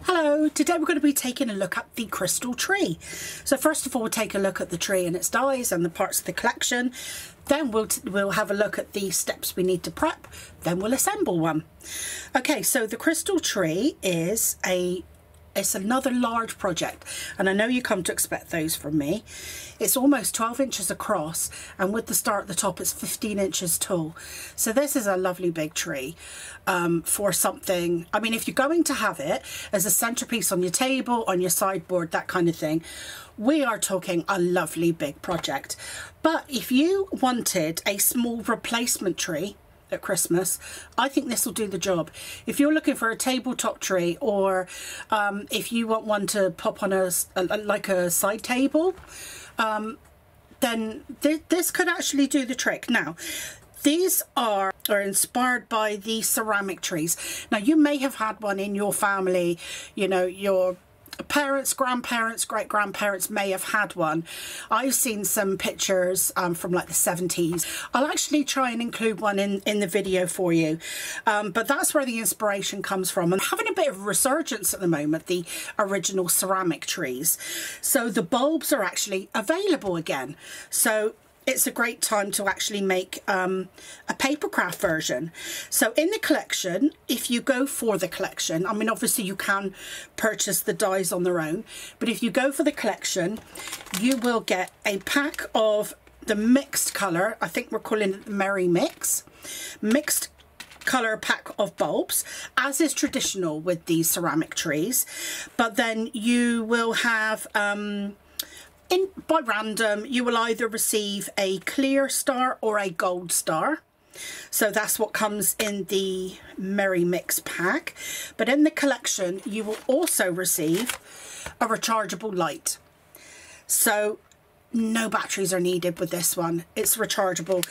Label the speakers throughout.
Speaker 1: Hello, today we're going to be taking a look at the crystal tree. So first of all, we'll take a look at the tree and its dies and the parts of the collection. Then we'll have a look at the steps we need to prep. Then we'll assemble one. Okay, so the crystal tree is it's another large project, and I know you come to expect those from me. It's almost 12 inches across, and with the star at the top it's 15 inches tall. So this is a lovely big tree for something. I mean, if you're going to have it as a centerpiece on your table, on your sideboard, that kind of thing, we are talking a lovely big project. But if you wanted a small replacement tree at Christmas, I think this will do the job. If you're looking for a tabletop tree, or if you want one to pop on like a side table, then this could actually do the trick. Now, these are inspired by the ceramic trees. Now, you may have had one in your family, you know, your parents, grandparents, great-grandparents may have had one. I've seen some pictures from like the 70s. I'll actually try and include one in the video for you, but that's where the inspiration comes from. I'm having a bit of a resurgence at the moment, the original ceramic trees. So the bulbs are actually available again. So it's a great time to actually make a papercraft version. So in the collection, if you go for the collection, I mean, obviously you can purchase the dies on their own, but if you go for the collection, you will get a pack of the mixed colour, I think we're calling it the Merry Mix, mixed colour pack of bulbs, as is traditional with these ceramic trees. But then you will have by random, you will either receive a clear star or a gold star. So that's what comes in the Merry Mix pack. But in the collection, you will also receive a rechargeable light. So no batteries are needed with this one. It's rechargeable.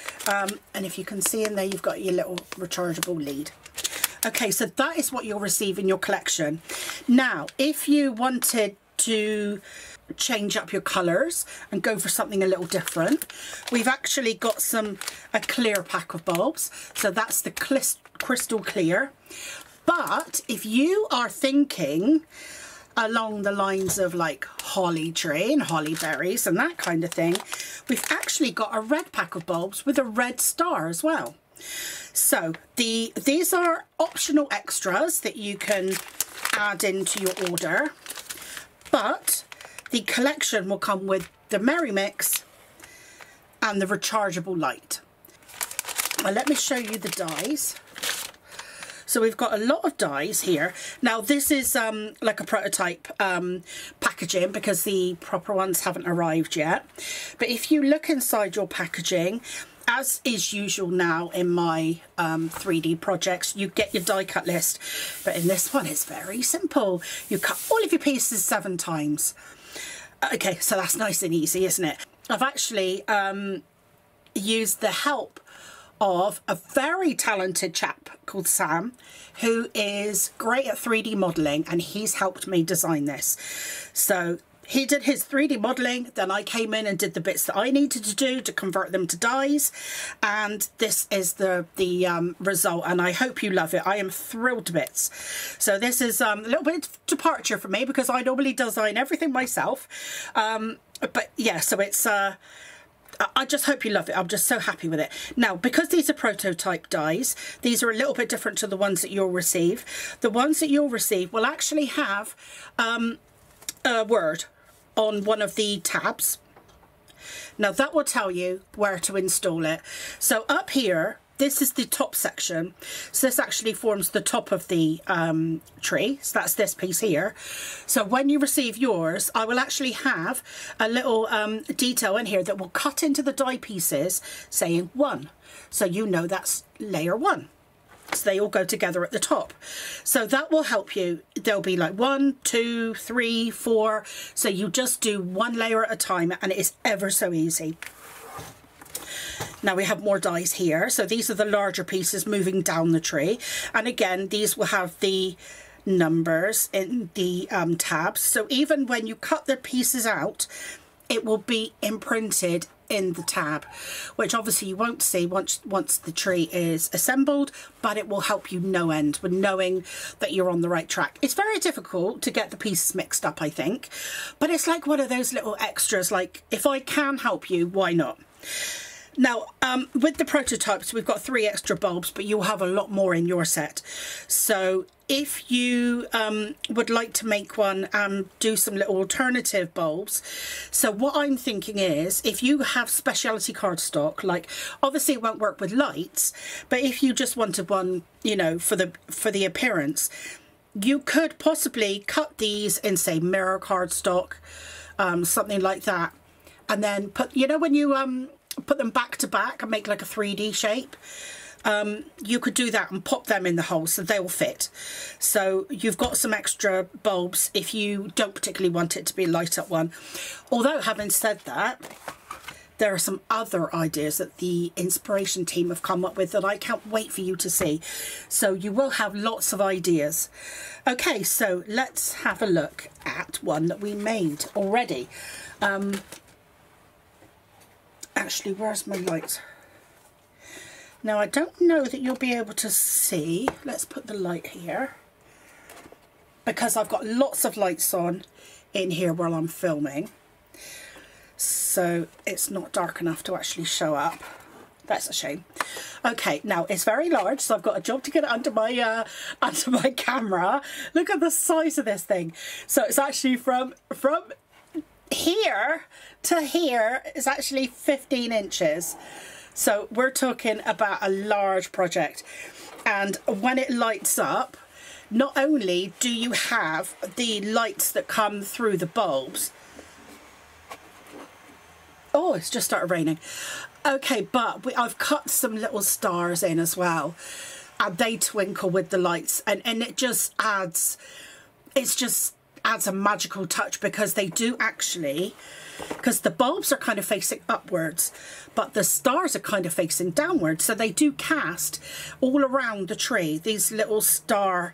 Speaker 1: And if you can see in there, you've got your little rechargeable lead. Okay, so that is what you'll receive in your collection. Now, if you wanted to change up your colours and go for something a little different, we've actually got a clear pack of bulbs. So that's the crystal clear. But if you are thinking along the lines of like holly tree and holly berries and that kind of thing, we've actually got a red pack of bulbs with a red star as well. So these are optional extras that you can add into your order, but the collection will come with the Merry Mix and the rechargeable light. Now let me show you the dies. So we've got a lot of dies here. Now this is like a prototype packaging because the proper ones haven't arrived yet. But if you look inside your packaging, as is usual now in my 3D projects, you get your die cut list. But in this one, it's very simple. You cut all of your pieces 7 times. Okay, so that's nice and easy, isn't it? I've actually used the help of a very talented chap called Sam, who is great at 3D modelling, and he's helped me design this. So he did his 3D modelling, then I came in and did the bits that I needed to do to convert them to dies, and this is the result, and I hope you love it. I am thrilled to bits. So this is a little bit of departure for me because I normally design everything myself, but yeah, so it's I just hope you love it. I'm just so happy with it. Now, because these are prototype dies, these are a little bit different to the ones that you'll receive. The ones that you'll receive will actually have a word on one of the tabs. Now that will tell you where to install it. So up here, this is the top section. So this actually forms the top of the tree. So that's this piece here. So when you receive yours, I will actually have a little detail in here that will cut into the die pieces saying 1. So you know that's layer 1. So they all go together at the top. So that will help you. There'll be like 1, 2, 3, 4. So you just do 1 layer at a time, and it is ever so easy. Now we have more dies here. So these are the larger pieces moving down the tree. And again, these will have the numbers in the tabs. So even when you cut the pieces out, it will be imprinted in the tab, which obviously you won't see once the tree is assembled, but it will help you no end with knowing that you're on the right track. It's very difficult to get the pieces mixed up, I think, but it's like one of those little extras, like if I can help you, why not? Now, with the prototypes, we've got 3 extra bulbs, but you'll have a lot more in your set. So if you would like to make one and do some little alternative bulbs, so what I'm thinking is, if you have specialty cardstock, like obviously it won't work with lights, but if you just wanted one, you know, for the appearance, you could possibly cut these in, say, mirror cardstock, something like that, and then put, you know, when you put them back to back and make like a 3D shape, you could do that and pop them in the hole so they will fit. So you've got some extra bulbs if you don't particularly want it to be a light up one. Although, having said that, there are some other ideas that the inspiration team have come up with that I can't wait for you to see. So you will have lots of ideas. Okay, so let's have a look at one that we made already. Actually, where's my light? Now, I don't know that you'll be able to see. Let's put the light here, because I've got lots of lights on in here while I'm filming, so it's not dark enough to actually show up. That's a shame. Okay, now it's very large, so I've got a job to get it under my camera. Look at the size of this thing. So it's actually from here to here is actually 15 inches. So we're talking about a large project. And when it lights up, not only do you have the lights that come through the bulbs. Oh, it's just started raining. Okay, but I've cut some little stars in as well, and they twinkle with the lights, and it just adds, adds a magical touch, because they do actually, because the bulbs are kind of facing upwards, but the stars are kind of facing downwards, so they do cast all around the tree these little star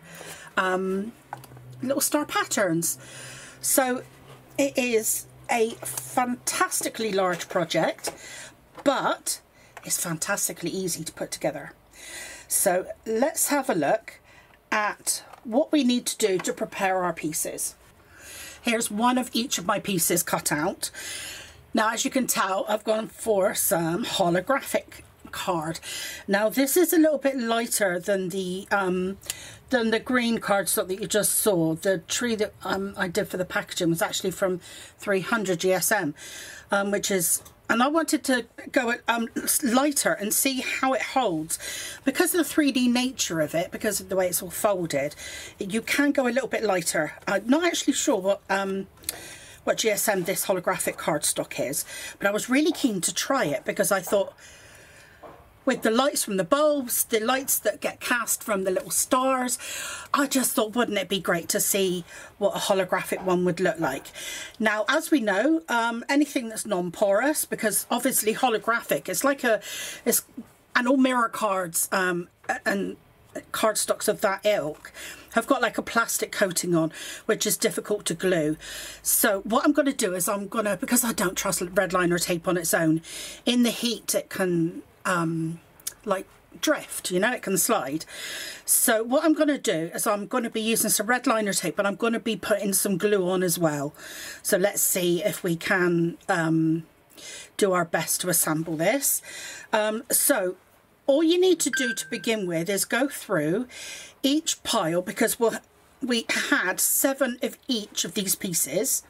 Speaker 1: patterns. So it is a fantastically large project, but it's fantastically easy to put together. So let's have a look at what we need to do to prepare our pieces. Here's one of each of my pieces cut out. Now, as you can tell, I've gone for some holographic card. Now, this is a little bit lighter than the green cardstock that you just saw. The tree that I did for the packaging was actually from 300 GSM, which is, and I wanted to go lighter and see how it holds. Because of the 3D nature of it, because of the way it's all folded, you can go a little bit lighter. I'm not actually sure what GSM this holographic cardstock is, but I was really keen to try it, because I thought, with the lights from the bulbs, the lights that get cast from the little stars, I just thought, wouldn't it be great to see what a holographic one would look like. Now, as we know, anything that's non-porous, because obviously holographic, and all mirror cards and cardstocks of that ilk have got like a plastic coating on, which is difficult to glue. So what I'm going to do is because I don't trust red liner tape on its own, in the heat it can like drift, you know, it can slide. So what I'm going to do is I'm going to be using some red liner tape, but I'm going to be putting some glue on as well. So let's see if we can do our best to assemble this. So all you need to do to begin with is go through each pile, because we had 7 of each of these pieces.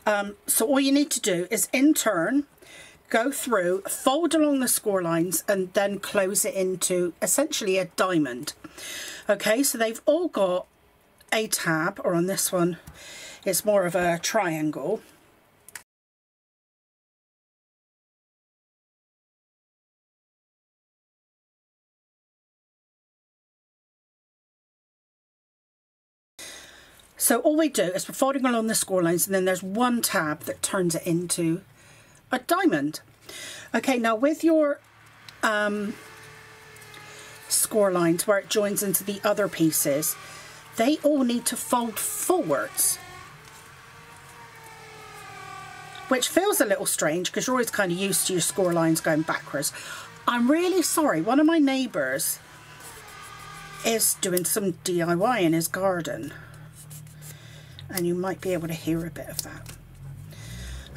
Speaker 1: So all you need to do is in turn go through, fold along the score lines, and then close it into essentially a diamond. Okay, so they've all got a tab, or on this one it's more of a triangle. So all we do is we're folding along the score lines, and then there's one tab that turns it into a diamond. Okay, now with your score lines where it joins into the other pieces, they all need to fold forwards. which feels a little strange because you're always kind of used to your score lines going backwards. I'm really sorry, one of my neighbours is doing some DIY in his garden, and you might be able to hear a bit of that.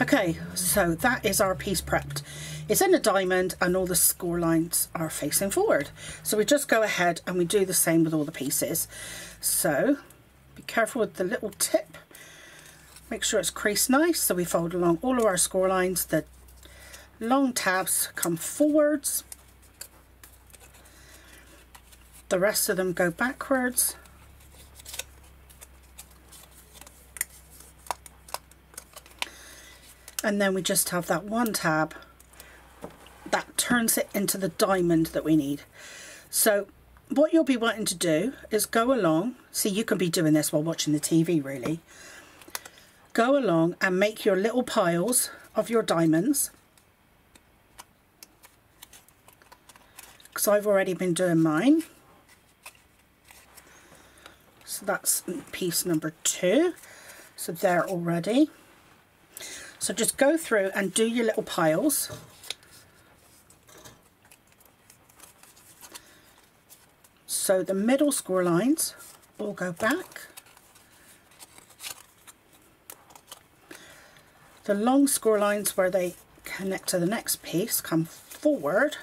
Speaker 1: Okay, so that is our piece prepped. It's in a diamond and all the score lines are facing forward. So we just go ahead and we do the same with all the pieces. So be careful with the little tip. Make sure it's creased nice. So we fold along all of our score lines. The long tabs come forwards. The rest of them go backwards. And then we just have that one tab that turns it into the diamond that we need. So what you'll be wanting to do is go along. See, you can be doing this while watching the TV really. Go along and make your little piles of your diamonds. Because I've already been doing mine. So that's piece number 2. So there already. So just go through and do your little piles. So the middle score lines all go back. The long score lines where they connect to the next piece come forward.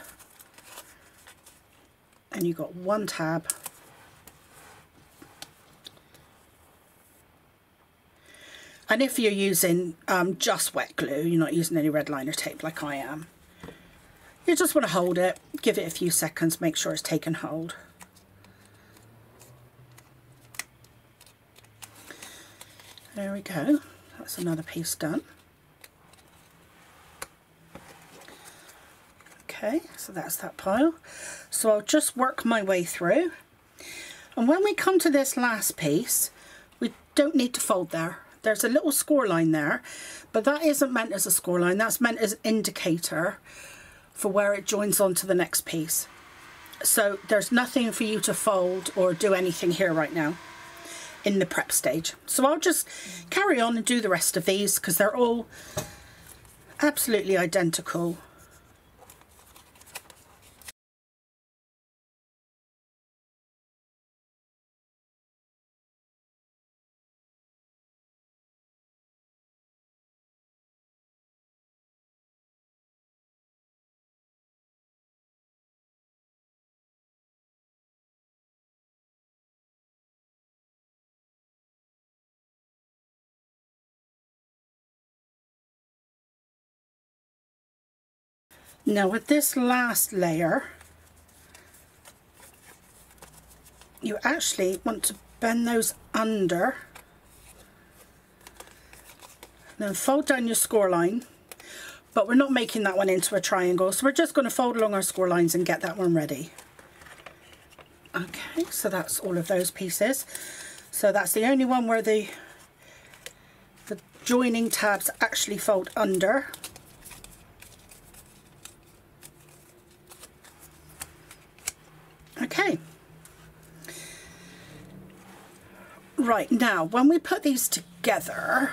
Speaker 1: And you've got one tab. And if you're using just wet glue, you're not using any red liner tape like I am, you just want to hold it, give it a few seconds, make sure it's taken hold. There we go, that's another piece done. Okay, so that's that pile. So I'll just work my way through. And when we come to this last piece, we don't need to fold there. There's a little score line there, but that isn't meant as a score line. That's meant as an indicator for where it joins on to the next piece. So there's nothing for you to fold or do anything here right now in the prep stage. So I'll just carry on and do the rest of these because they're all absolutely identical. Now with this last layer, you actually want to bend those under, then fold down your score line, but we're not making that one into a triangle, so we're just going to fold along our score lines and get that one ready. Okay, so that's all of those pieces. So that's the only one where the joining tabs actually fold under. Okay, right, now when we put these together,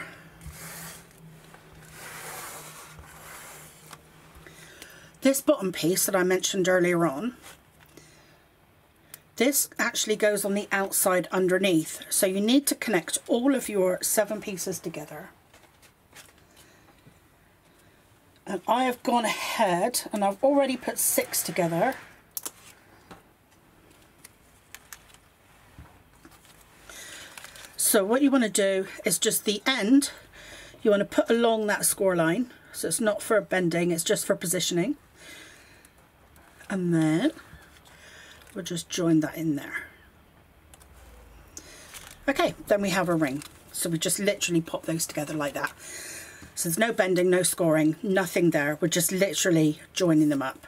Speaker 1: this bottom piece that I mentioned earlier on, this actually goes on the outside underneath, so you need to connect all of your 7 pieces together. And I have gone ahead and I've already put 6 together. So what you want to do is just the end, you want to put along that score line, so it's not for bending, it's just for positioning. And then we'll just join that in there. Okay, then we have a ring. So we just literally pop those together like that. So there's no bending, no scoring, nothing there. We're just literally joining them up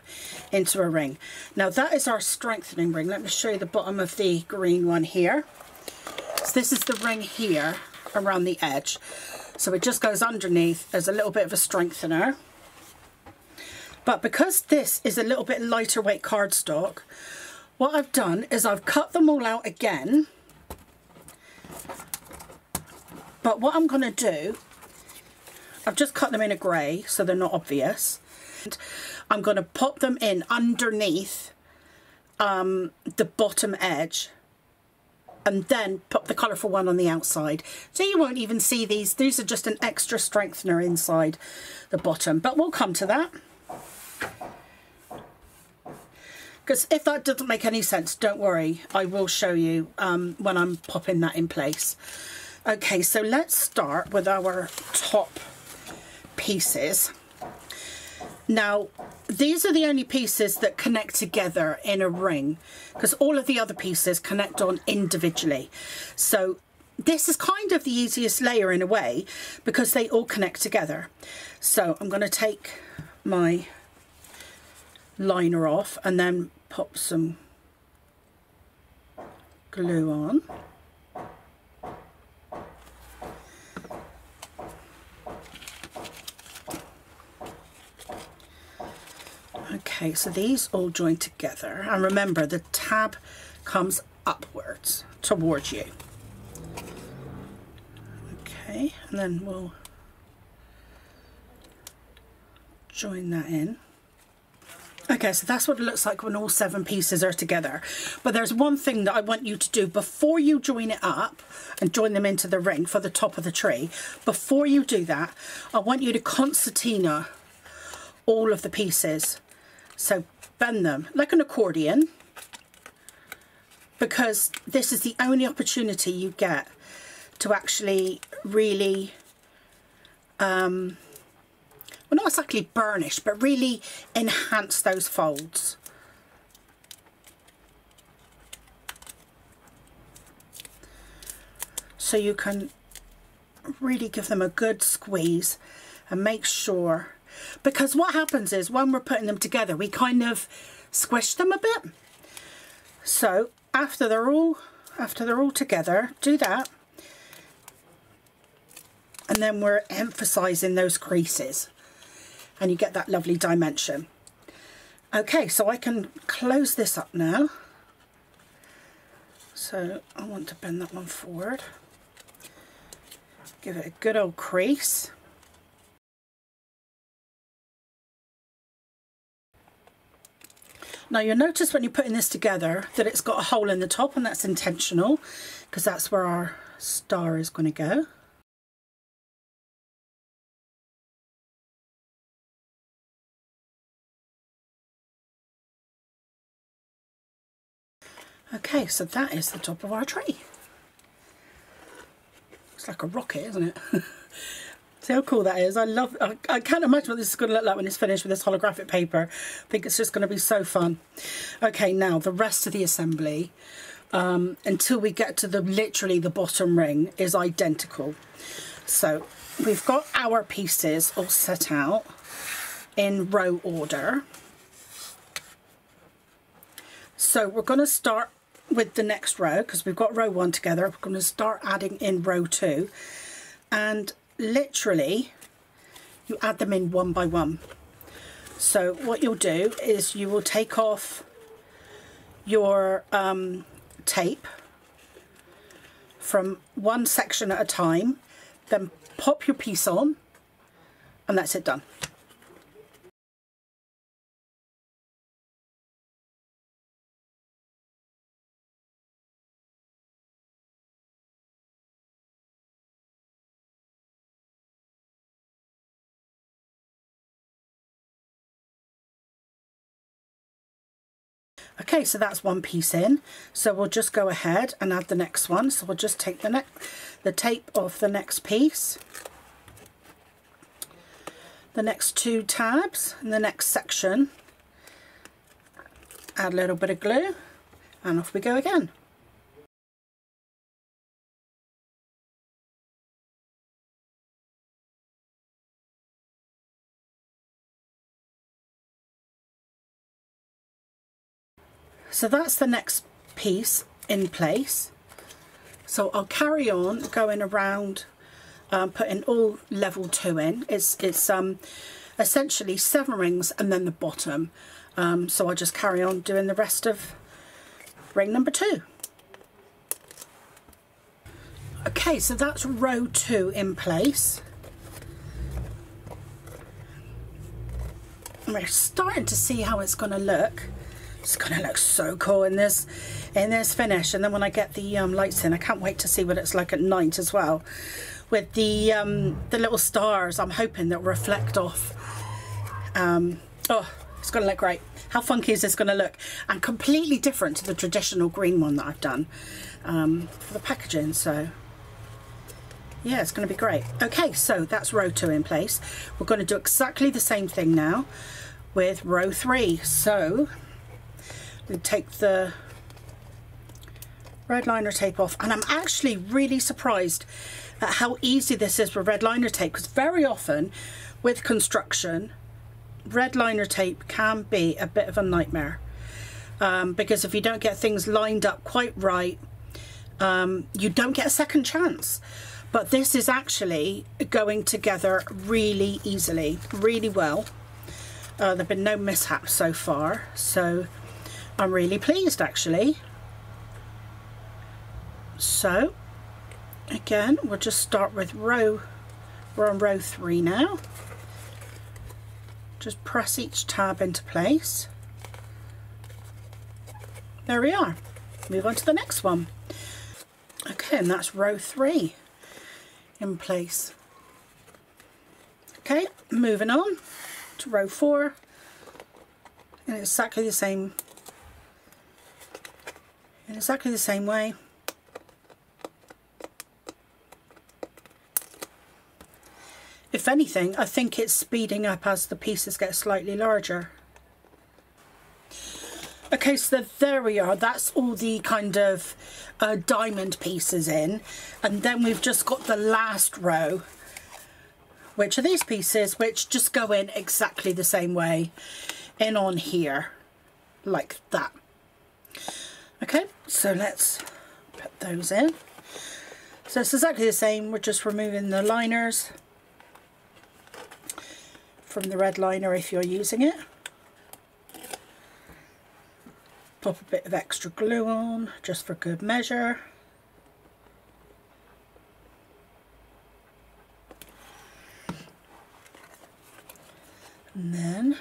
Speaker 1: into a ring. Now that is our strengthening ring. Let me show you the bottom of the green one here. So this is the ring here around the edge. So it just goes underneath. There's a little bit of a strengthener. But because this is a little bit lighter weight cardstock, what I've done is I've cut them all out again. But what I'm going to do I've just cut them in a grey so they're not obvious. And I'm going to pop them in underneath the bottom edge, and then put the colourful one on the outside. So you won't even see these. These are just an extra strengthener inside the bottom, but we'll come to that. Because if that doesn't make any sense, don't worry, I will show you when I'm popping that in place. Okay, so let's start with our top pieces. Now, these are the only pieces that connect together in a ring, because all of the other pieces connect on individually. So this is kind of the easiest layer in a way, because they all connect together. So I'm going to take my liner off and then pop some glue on. Okay, so these all join together, and remember the tab comes upwards towards you. Okay, and then we'll join that in. Okay, so that's what it looks like when all 7 pieces are together. But there's one thing that I want you to do before you join it up and join them into the ring for the top of the tree. Before you do that, I want you to concertina all of the pieces. So bend them like an accordion, because this is the only opportunity you get to actually really well, not exactly burnish, but really enhance those folds. So you can really give them a good squeeze and make sure, because what happens is when we're putting them together, we kind of squish them a bit. So after they're all together, do that. And then we're emphasizing those creases, and you get that lovely dimension. Okay, so I can close this up now. So I want to bend that one forward. Give it a good old crease. Now you'll notice when you're putting this together that it's got a hole in the top, and that's intentional because that's where our star is going to go. Okay, so that is the top of our tree. It's like a rocket, isn't it? See how cool that is? I can't imagine what this is going to look like when it's finished with this holographic paper. I think it's just going to be so fun. Okay, now the rest of the assembly, until we get to literally the bottom ring, is identical. So we've got our pieces all set out in row order. So we're going to start with the next row, because we've got row 1 together. We're going to start adding in row 2, and literally you add them in one by one. So what you'll do is you will take off your tape from one section at a time, then pop your piece on, and that's it, done. Okay, so that's one piece in. So we'll just go ahead and add the next one. So we'll just take the tape off the next piece, the next 2 tabs, and the next section. Add a little bit of glue, and off we go again. So that's the next piece in place. So I'll carry on going around, putting all level 2 in. It's essentially 7 rings and then the bottom. So I'll just carry on doing the rest of ring number 2. Okay, so that's row 2 in place. we're starting to see how it's going to look. It's going to look so cool in this finish. And then when I get the lights in, I can't wait to see what it's like at night as well. With the little stars, I'm hoping that reflect off. Oh, it's going to look great. How funky is this going to look? And completely different to the traditional green one that I've done for the packaging. So yeah, it's going to be great. Okay, so that's row 2 in place. We're going to do exactly the same thing now with row 3. So we take the red liner tape off, and I'm actually really surprised at how easy this is with red liner tape, because very often with construction, red liner tape can be a bit of a nightmare, because if you don't get things lined up quite right, you don't get a second chance. But this is actually going together really easily, really well. There have been no mishaps so far, so I'm really pleased actually. So again, we'll just start with we're on row 3 now. Just press each tab into place. There we are. Move on to the next one. Okay, and that's row 3 in place. Okay, moving on to row 4, and exactly the same, in exactly the same way. If anything, I think it's speeding up as the pieces get slightly larger. Okay, so there we are. That's all the kind of diamond pieces in, and then we've just got the last row, which are these pieces, which just go in exactly the same way in on here, like that. Okay, so let's put those in. So it's exactly the same. We're just removing the liners from the red liner if you're using it. Pop a bit of extra glue on just for good measure. And then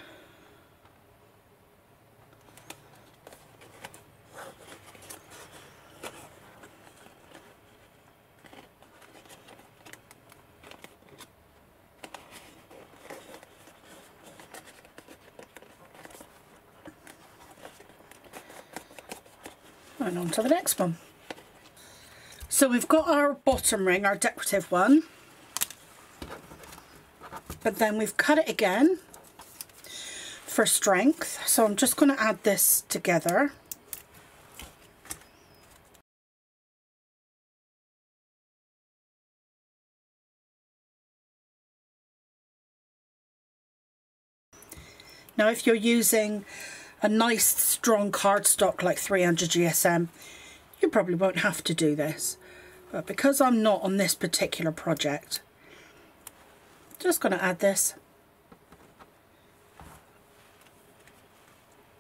Speaker 1: and on to the next one. So we've got our bottom ring, our decorative one, but then we've cut it again for strength. So I'm just going to add this together. Now if you're using a nice strong cardstock like 300 GSM, you probably won't have to do this, but because I'm not on this particular project, just going to add this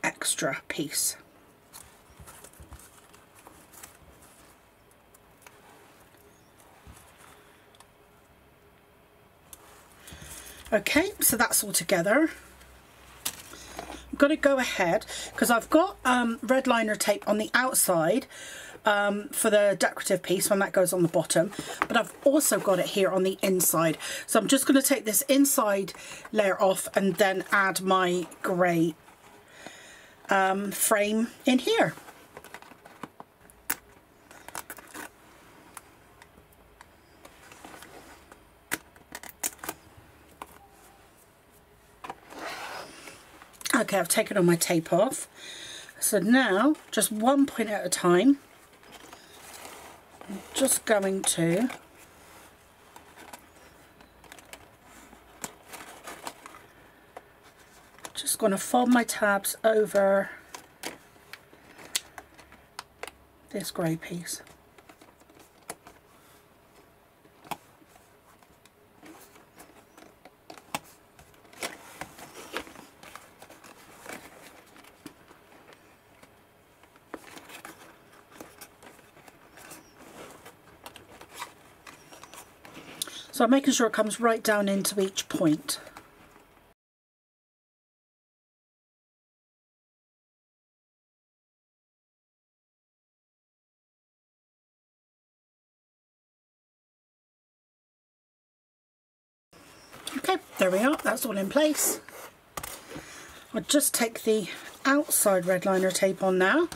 Speaker 1: extra piece. Okay, so that's all together. I'm going to go ahead, because I've got red liner tape on the outside for the decorative piece when that goes on the bottom, but I've also got it here on the inside. So I'm just going to take this inside layer off and then add my grey frame in here. Okay, I've taken all my tape off. So now, just one point at a time, I'm just going to fold my tabs over this grey piece. So I'm making sure it comes right down into each point. There we are, that's all in place. I'll just take the outside red liner tape on now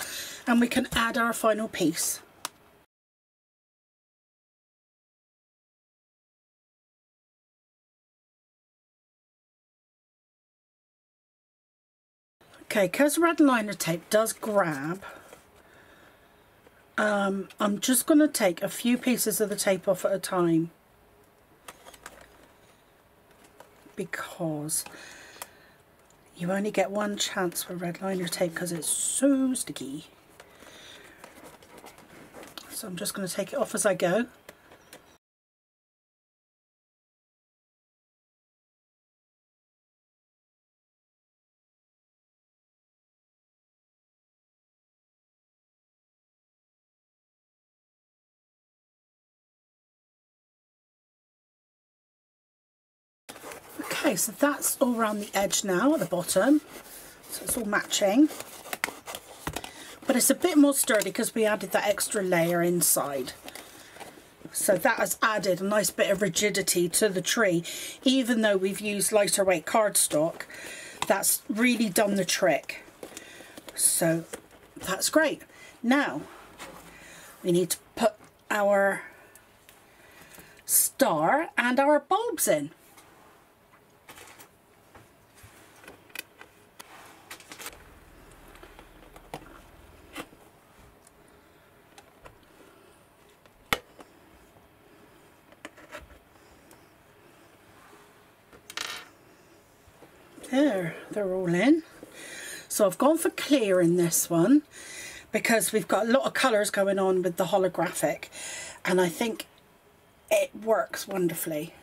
Speaker 1: and we can add our final piece. Okay, because red liner tape does grab, I'm just going to take a few pieces of the tape off at a time because you only get one chance with red liner tape because it's so sticky. So I'm just going to take it off as I go. Okay, so that's all around the edge now at the bottom, so it's all matching, but it's a bit more sturdy because we added that extra layer inside, so that has added a nice bit of rigidity to the tree. Even though we've used lighter weight cardstock, that's really done the trick, so that's great. Now we need to put our star and our bulbs in. There, they're all in. So I've gone for clear in this one because we've got a lot of colours going on with the holographic and I think it works wonderfully.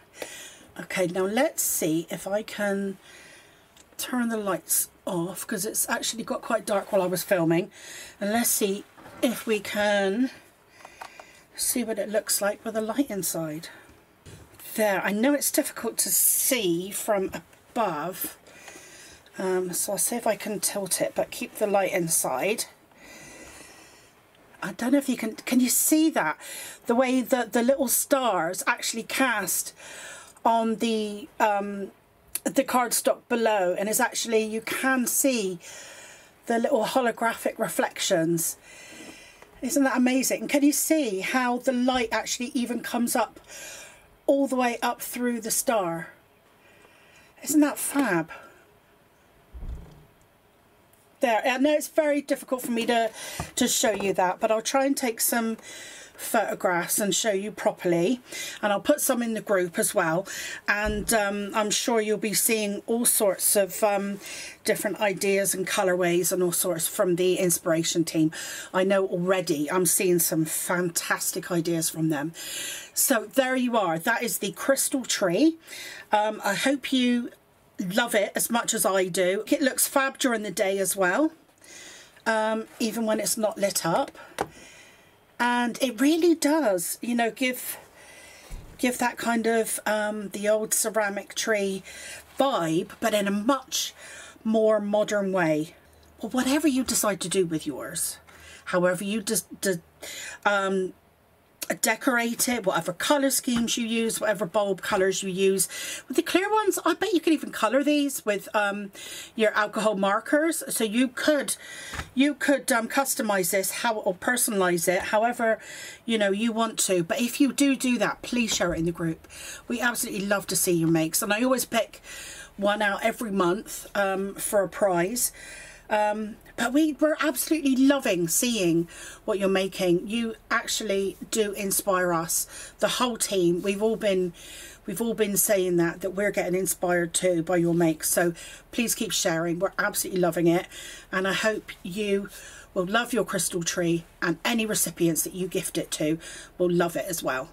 Speaker 1: Okay, now let's see if I can turn the lights off because it's actually got quite dark while I was filming, and let's see if we can see what it looks like with a light inside. There, I know it's difficult to see from above, so I'll see if I can tilt it but keep the light inside. I don't know if you can you see that? The way that the little stars actually cast on the cardstock below, and it's actually, you can see the little holographic reflections. Isn't that amazing? Can you see how the light actually even comes up all the way up through the star? Isn't that fab? There, I know it's very difficult for me to show you that, but I'll try and take some photographs and show you properly, and I'll put some in the group as well, and I'm sure you'll be seeing all sorts of different ideas and colorways and all sorts from the inspiration team. I know already I'm seeing some fantastic ideas from them. So there you are, that is the crystal tree. I hope you love it as much as I do. It looks fab during the day as well, even when it's not lit up, and it really does, you know, give that kind of the old ceramic tree vibe, but in a much more modern way. Well, whatever you decide to do with yours, however you just decorate it, whatever colour schemes you use, whatever bulb colours you use. With the clear ones, I bet you could even colour these with your alcohol markers. So you could customise this or personalise it however you know you want to. But if you do that, please share it in the group. We absolutely love to see your makes, and I always pick one out every month for a prize. But we're absolutely loving seeing what you're making. You actually do inspire us, the whole team. We've all been saying that we're getting inspired too by your makes. So please keep sharing. We're absolutely loving it, and I hope you will love your crystal tree, and any recipients that you gift it to will love it as well.